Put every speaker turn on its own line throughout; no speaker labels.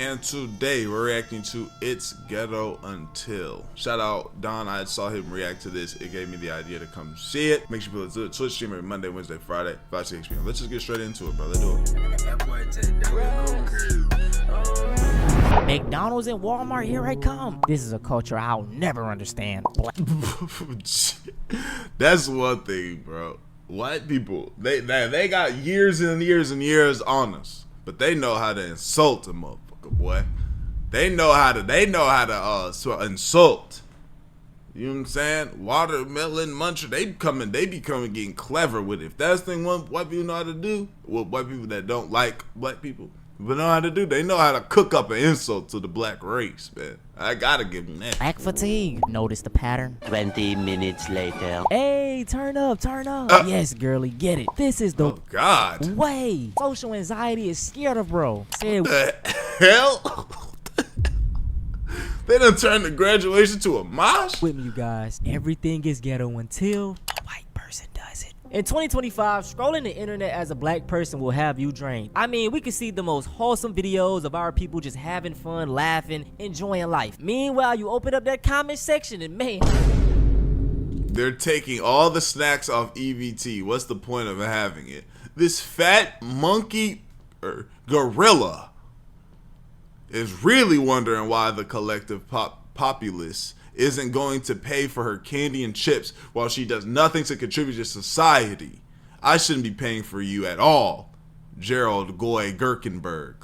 and today we're reacting to It's Ghetto Until. Shout out Don, I saw him react to this. It gave me the idea to come see it. Make sure you do it. Twitch stream every Monday, Wednesday, Friday, 5 to 6 p.m. Let's just get straight into it, bro. Let's do it.
McDonald's and Walmart, here I come. This is a culture I'll never understand.
That's one thing, bro. White people, they got years and years and years on us, but they know how to insult a motherfucker, boy. They know how to insult. You know what I'm saying? Watermelon muncher, they be coming getting clever with it. If that's the thing white people know how to do, well, white people that don't like black people, but know how to do, they know how to cook up an insult to the black race, man. I gotta give them that.
Black fatigue. Notice the pattern.
20 minutes later.
Hey, turn up. Yes, girly, get it. This is the way. Social anxiety is scared of bro. Say
what the hell? They done turned the graduation to a mosh?
With me, you guys. Everything is ghetto until a white person does it. In 2025, scrolling the internet as a black person will have you drained. I mean, we can see the most wholesome videos of our people just having fun, laughing, enjoying life. Meanwhile, you open up that comment section and man,
they're taking all the snacks off EBT. What's the point of having it? This fat monkey or gorilla is really wondering why the collective populace isn't going to pay for her candy and chips while she does nothing to contribute to society. I shouldn't be paying for you at all. Gerald Goy Gherkenberg.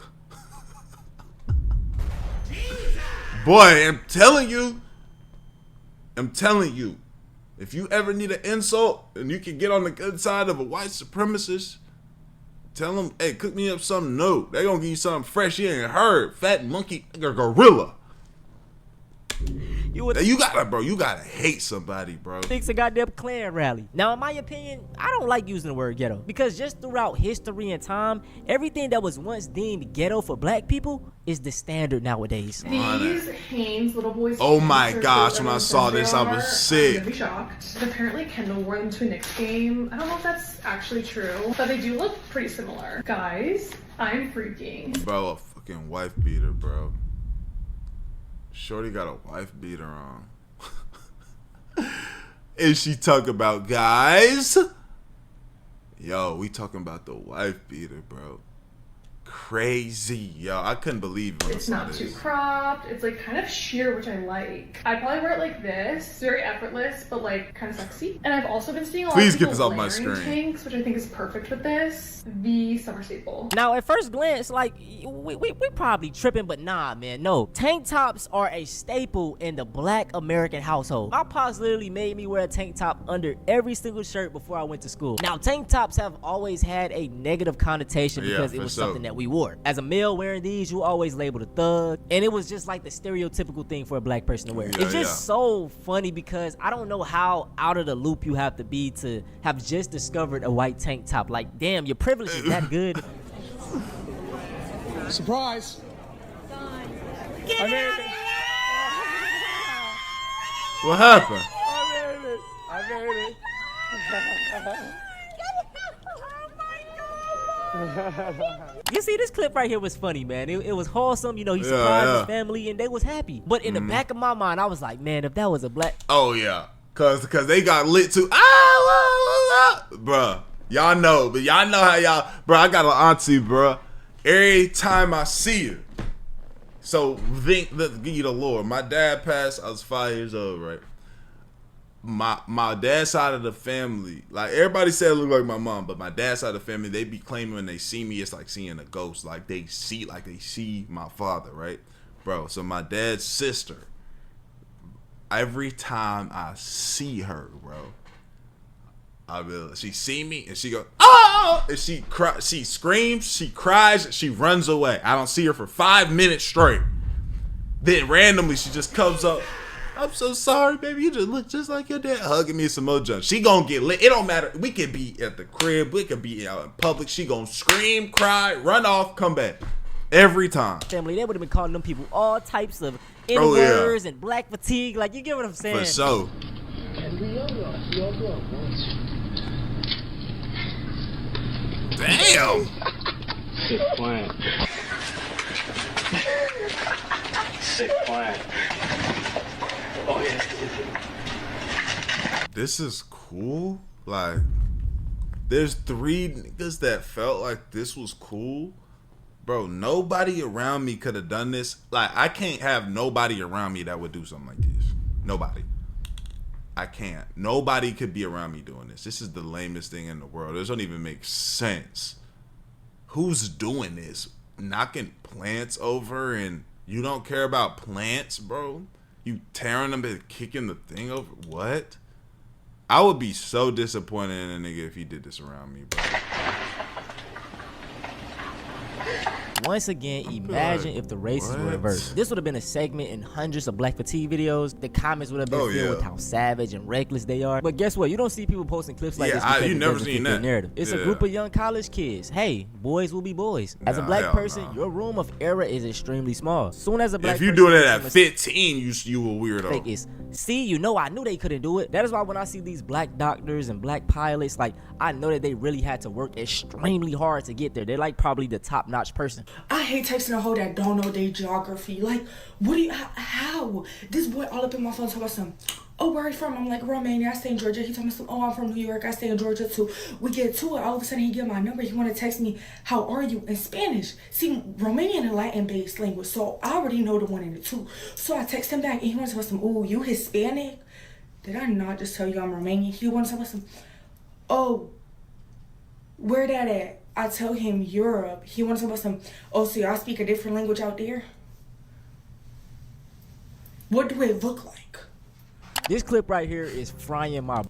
Boy, I'm telling you, if you ever need an insult and you can get on the good side of a white supremacist, tell them, hey, cook me up something new. They gonna give you something fresh you ain't heard. Fat monkey gorilla. You gotta hate somebody, bro.
It's a goddamn Klan rally. Now, in my opinion, I don't like using the word ghetto because just throughout history and time, everything that was once deemed ghetto for black people is the standard nowadays.
These Hanes little boys.
Oh my gosh, when I saw this, I was sick.
I'm really shocked. Apparently, Kendall wore them to a Knicks game. I don't know if that's actually true, but they do look pretty similar. Guys, I'm freaking.
Bro, a fucking wife beater, bro. Shorty got a wife beater on. And she talk about guys. Yo, we talking about the wife beater, bro. Crazy, yo. I couldn't believe it.
It's not too cropped. It's like kind of sheer, which I like. I'd probably wear it like this. It's very effortless, but like kind of sexy. And I've also been seeing a lot of people wearing tanks, which I think is perfect with this. The summer staple.
Now, at first glance, like we probably tripping, but nah, man, no. Tank tops are a staple in the black American household. My pops literally made me wear a tank top under every single shirt before I went to school. Now, tank tops have always had a negative connotation because it was something that we wore. As a male wearing these, you always labeled a thug, and it was just like the stereotypical thing for a black person to wear. It's just so funny because I don't know how out of the loop you have to be to have just discovered a white tank top. Like, damn, your privilege is that good.
Surprise!
Get
I made
out
it.
of here!
What happened?
I made it.
You see, this clip right here was funny, man. It was wholesome. You know, he surprised his family and they was happy. But in the back of my mind, I was like, man, if that was a black...
Oh, yeah. Cause they got lit too. Bruh. Y'all know, but y'all know how y'all... Bruh, I got an auntie, bruh. Every time I see her. So, let's give you the lore. My dad passed, I was 5 years old, right? My dad's side of the family, like everybody said it looked like my mom, but my dad's side of the family, they be claiming when they see me, it's like seeing a ghost. Like they see my father, right? Bro, so my dad's sister, every time I see her, bro, she see me and she goes, oh! And she screams, she cries, she runs away. I don't see her for 5 minutes straight. Then randomly she just comes up. I'm so sorry, baby. You just look just like your dad. Hugging me some more junk. She gonna get lit. It don't matter. We could be at the crib. We could be out in public. She gonna scream, cry, run off, come back. Every time.
Family, they would have been calling them people all types of N-words and black fatigue. Like, you get what I'm saying?
For sure. Damn.
Good plan.
sick plan. Oh, yeah.
This is cool. Like, there's 3 niggas that felt like this was cool. Bro, nobody around me could have done this. Like, I can't have nobody around me that would do something like this. Nobody. I can't. Nobody could be around me doing this. This is the lamest thing in the world. This don't even make sense. Who's doing this? Knocking plants over and you don't care about plants, bro? You tearing them and kicking the thing over? What? I would be so disappointed in a nigga if he did this around me, bro.
Once again, imagine if the races were reversed. This would have been a segment in hundreds of Black Fatigue videos. The comments would have been filled with how savage and reckless they are. But guess what? You don't see people posting clips like this because
you never seen that
narrative. It's a group of young college kids. Hey, boys will be boys. As a black person, your room of error is extremely small. Soon as a black person,
if you doing it at 15, you a weirdo.
Is, see, you know, I knew they couldn't do it. That is why when I see these black doctors and black pilots, like, I know that they really had to work extremely hard to get there. They're like probably the top-notch person.
I hate texting a hoe that don't know their geography. Like, what do you, how? This boy all up in my phone talking about some, oh, where are you from? I'm like, Romania, I stay in Georgia. He told me some, oh, I'm from New York, I stay in Georgia too. We get to it, all of a sudden he get my number. He want to text me, how are you, in Spanish. See, Romanian and Latin-based language, so I already know the 1 and the 2. So I text him back, and he wants to tell me some, oh, you Hispanic? Did I not just tell you I'm Romanian? He wants to tell me some, oh, where that at? I tell him Europe. He wants to know some, oh, so y'all speak a different language out there? What do it look like?
This clip right here is frying my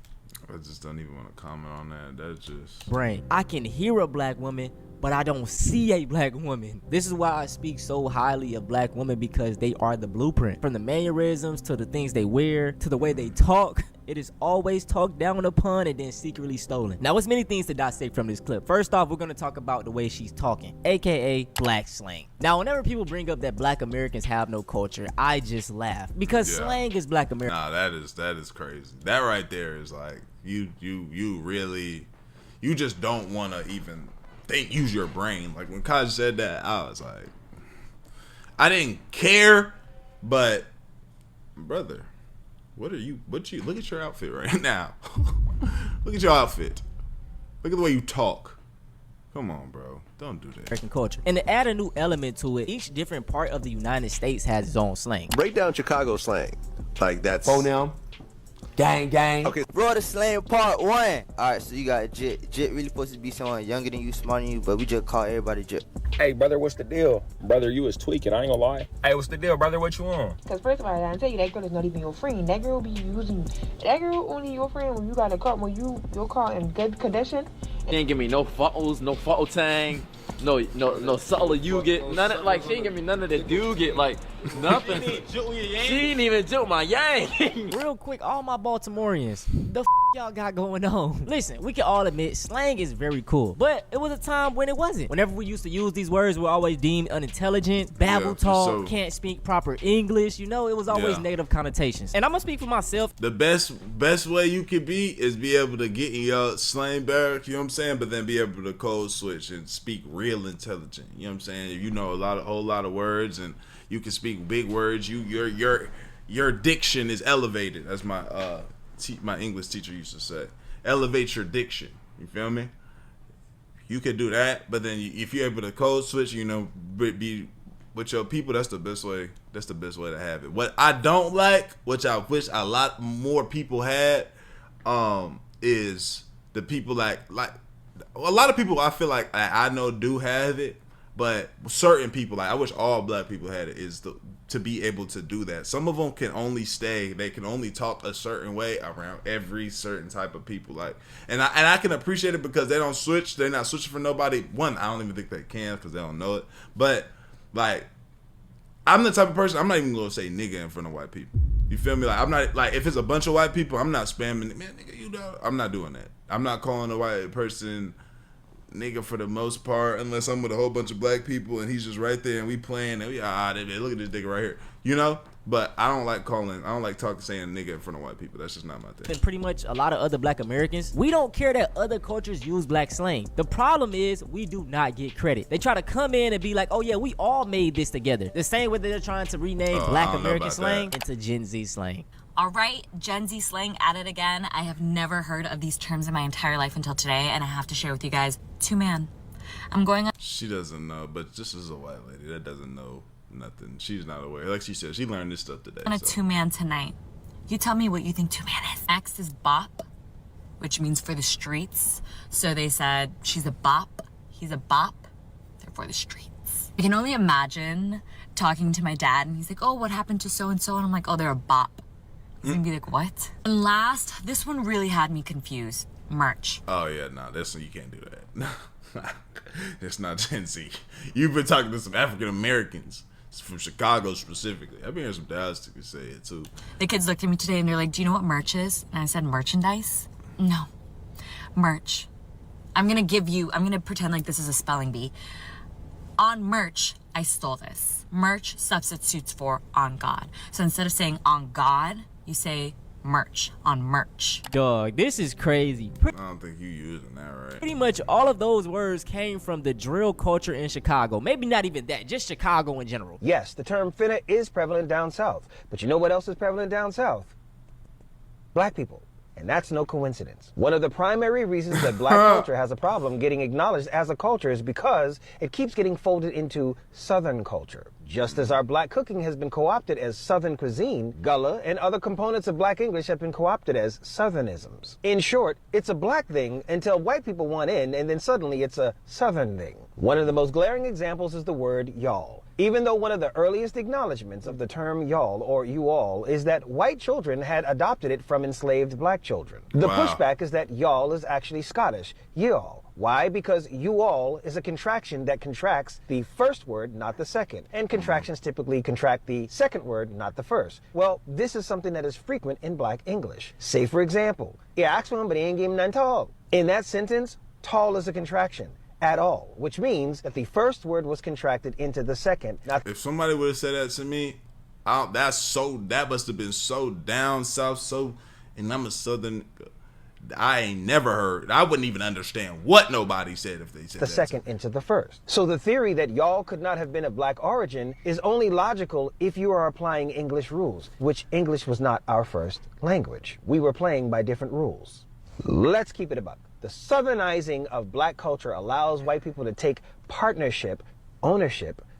I just don't even want to comment on that. That's just
brain. I can hear a black woman, but I don't see a black woman. This is why I speak so highly of black women, because they are the blueprint. From the mannerisms to the things they wear to the way they talk, it is always talked down upon and then secretly stolen. Now, there's many things to dissect from this clip. First off, we're going to talk about the way she's talking, aka black slang. Now, whenever people bring up that black Americans have no culture, I just laugh, because slang is black American.
Nah, that is crazy. That right there is like, you really, you just don't want to even use your brain. Like when Kaj said that, I was like, I didn't care, but brother, look at your outfit right now. Look at your outfit. Look at the way you talk. Come on, bro. Don't do that.
American culture. And to add a new element to it, each different part of the United States has its own slang.
Break down Chicago slang. Like that's
Phonem. Gang, gang.
Okay.
Bro, the slang part 1. Alright, so you got Jit. Jit really supposed to be someone younger than you, smarter than you, but we just call everybody Jit.
Hey, brother, what's the deal? Brother, you was tweaking. I ain't gonna lie. Hey, what's the deal, brother? What you on?
Because first of all, I tell you, that girl is not even your friend. That girl be using. That girl only your friend when you got a car, when your car in good condition.
She ain't give me no photos, no photo tang, no subtle you get none of, like, she ain't give me none of the do get, like nothing. She ain't even joke my yang.
Real quick, all my Baltimoreans, the f y'all got going on? Listen, we can all admit slang is very cool, but it was a time when it wasn't. Whenever we used to use these words, we're always deemed unintelligent, babble talk, can't speak proper English. You know, it was always negative connotations. And I'm gonna speak for myself.
The best way you could be is be able to get in your slang barrack, you know what I'm saying, but then be able to code switch and speak real intelligent. You know what I'm saying? If you know a whole lot of words and you can speak big words, your diction is elevated, as my my English teacher used to say. Elevate your diction. You feel me? You could do that, but then if you're able to code switch, you know, be with your people, that's the best way. That's the best way to have it. What I don't like, which I wish a lot more people had, is the people like a lot of people I feel like I know do have it, but certain people, like I wish all black people had it, is to be able to do that. Some of them can only they can only talk a certain way around every certain type of people, like, and I can appreciate it because they don't switch. They're not switching for nobody. One, I don't even think they can because they don't know it. But like, I'm the type of person, I'm not even gonna say nigga in front of white people. You feel me? Like, I'm not, like, if it's a bunch of white people, I'm not spamming, man, nigga, you know, I'm not doing that. I'm not calling a white person nigga for the most part, unless I'm with a whole bunch of black people and he's just right there and we playing and we look at this nigga right here, you know. But I don't like saying nigga in front of white people. That's just not my thing.
And pretty much a lot of other black Americans, we don't care that other cultures use black slang. The problem is we do not get credit. They try to come in and be like, oh yeah, we all made this together. The same way that they're trying to rename black American slang into Gen Z slang.
All right, Gen Z slang at it again. I have never heard of these terms in my entire life until today, and I have to share with you guys. Two-man. I'm going on.
She doesn't know, but just as a white lady that doesn't know nothing. She's not aware. Like she said, she learned this stuff today.
On a two-man tonight. You tell me what you think two-man is. Next is bop, which means for the streets. So they said she's a bop, he's a bop, they're for the streets. I can only imagine talking to my dad, and he's like, oh, what happened to so-and-so? And I'm like, oh, they're a bop. He's gonna be like, what? And last, this one really had me confused. Merch.
Oh yeah, no, this one you can't do that. It's not Gen Z. You've been talking to some African Americans from Chicago specifically. I've been hearing some Dallas niggas say it too.
The kids looked at me today and they're like, do you know what merch is? And I said, merchandise? No. Merch. I'm gonna pretend like this is a spelling bee. On merch, I stole this. Merch substitutes for on God. So instead of saying on God, you say merch, on merch.
Dog, this is crazy.
I don't think you using that right.
Pretty much all of those words came from the drill culture in Chicago. Maybe not even that, just Chicago in general.
Yes, the term finna is prevalent down south. But you know what else is prevalent down south? Black people. And that's no coincidence. One of the primary reasons that black culture has a problem getting acknowledged as a culture is because it keeps getting folded into Southern culture. Just as our black cooking has been co-opted as Southern cuisine, Gullah and other components of black English have been co-opted as Southernisms. In short, it's a black thing until white people want in, and then suddenly it's a Southern thing. One of the most glaring examples is the word y'all. Even though one of the earliest acknowledgments of the term y'all or you all is that white children had adopted it from enslaved black children. The pushback is that y'all is actually Scottish, y'all. Why? Because you all is a contraction that contracts the first word, not the second. And contractions typically contract the second word, not the first. Well, this is something that is frequent in black English. Say, for example, he asked one, but he ain't give him none tall. In that sentence, tall is a contraction. At all, which means that the first word was contracted into the second. Now,
if somebody would have said that to me, that must have been so down south, and I'm a Southern. I ain't never heard. I wouldn't even understand what nobody said if they said
the second into the first. So the theory that y'all could not have been of black origin is only logical if you are applying English rules, which English was not our first language. We were playing by different rules. Let's keep it a buck. The Southernizing of black culture allows white people to take ownership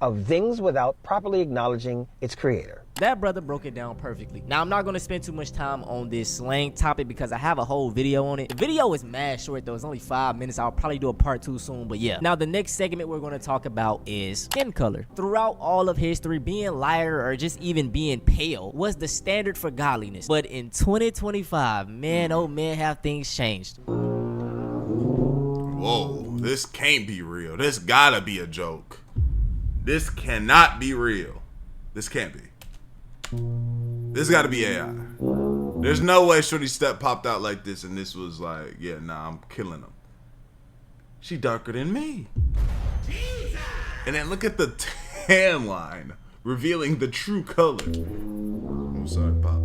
of things without properly acknowledging its creator.
That brother broke it down perfectly. Now, I'm not going to spend too much time on this slang topic because I have a whole video on it. The video is mad short though. It's only 5 minutes. I'll probably do a part 2 soon, but yeah. Now, the next segment we're going to talk about is skin color. Throughout all of history, being lighter or just even being pale was the standard for godliness. But in 2025, man, oh man, have things changed.
Whoa, this can't be real. This gotta be a joke. This cannot be real. This can't be. This gotta be AI. There's no way Shorty Step popped out like this and this was like, yeah, nah, I'm killing him. She darker than me. Jesus. And then look at the tan line revealing the true color. I'm sorry, Pop.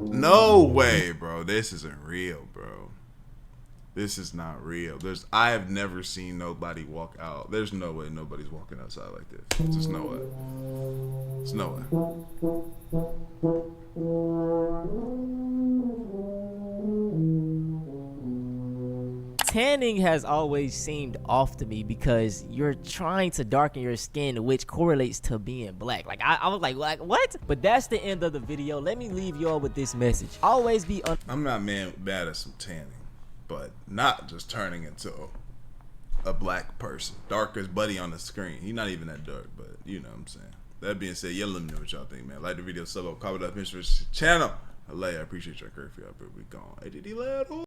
No way, bro. This isn't real, bro. This is not real. I have never seen nobody walk out. There's no way nobody's walking outside like this. There's just no way. There's no
way. Tanning has always seemed off to me because you're trying to darken your skin, which correlates to being black. Like I was like what? But that's the end of the video. Let me leave y'all with this message. Always be
I'm not bad at some tanning, but not just turning into a black person. Dark as Buddy on the screen. He's not even that dark, but you know what I'm saying. That being said, yeah, let me know what y'all think, man. Like the video, sub up, comment up, Pinterest channel. I appreciate your curfew. I'll be gone. ADD loud.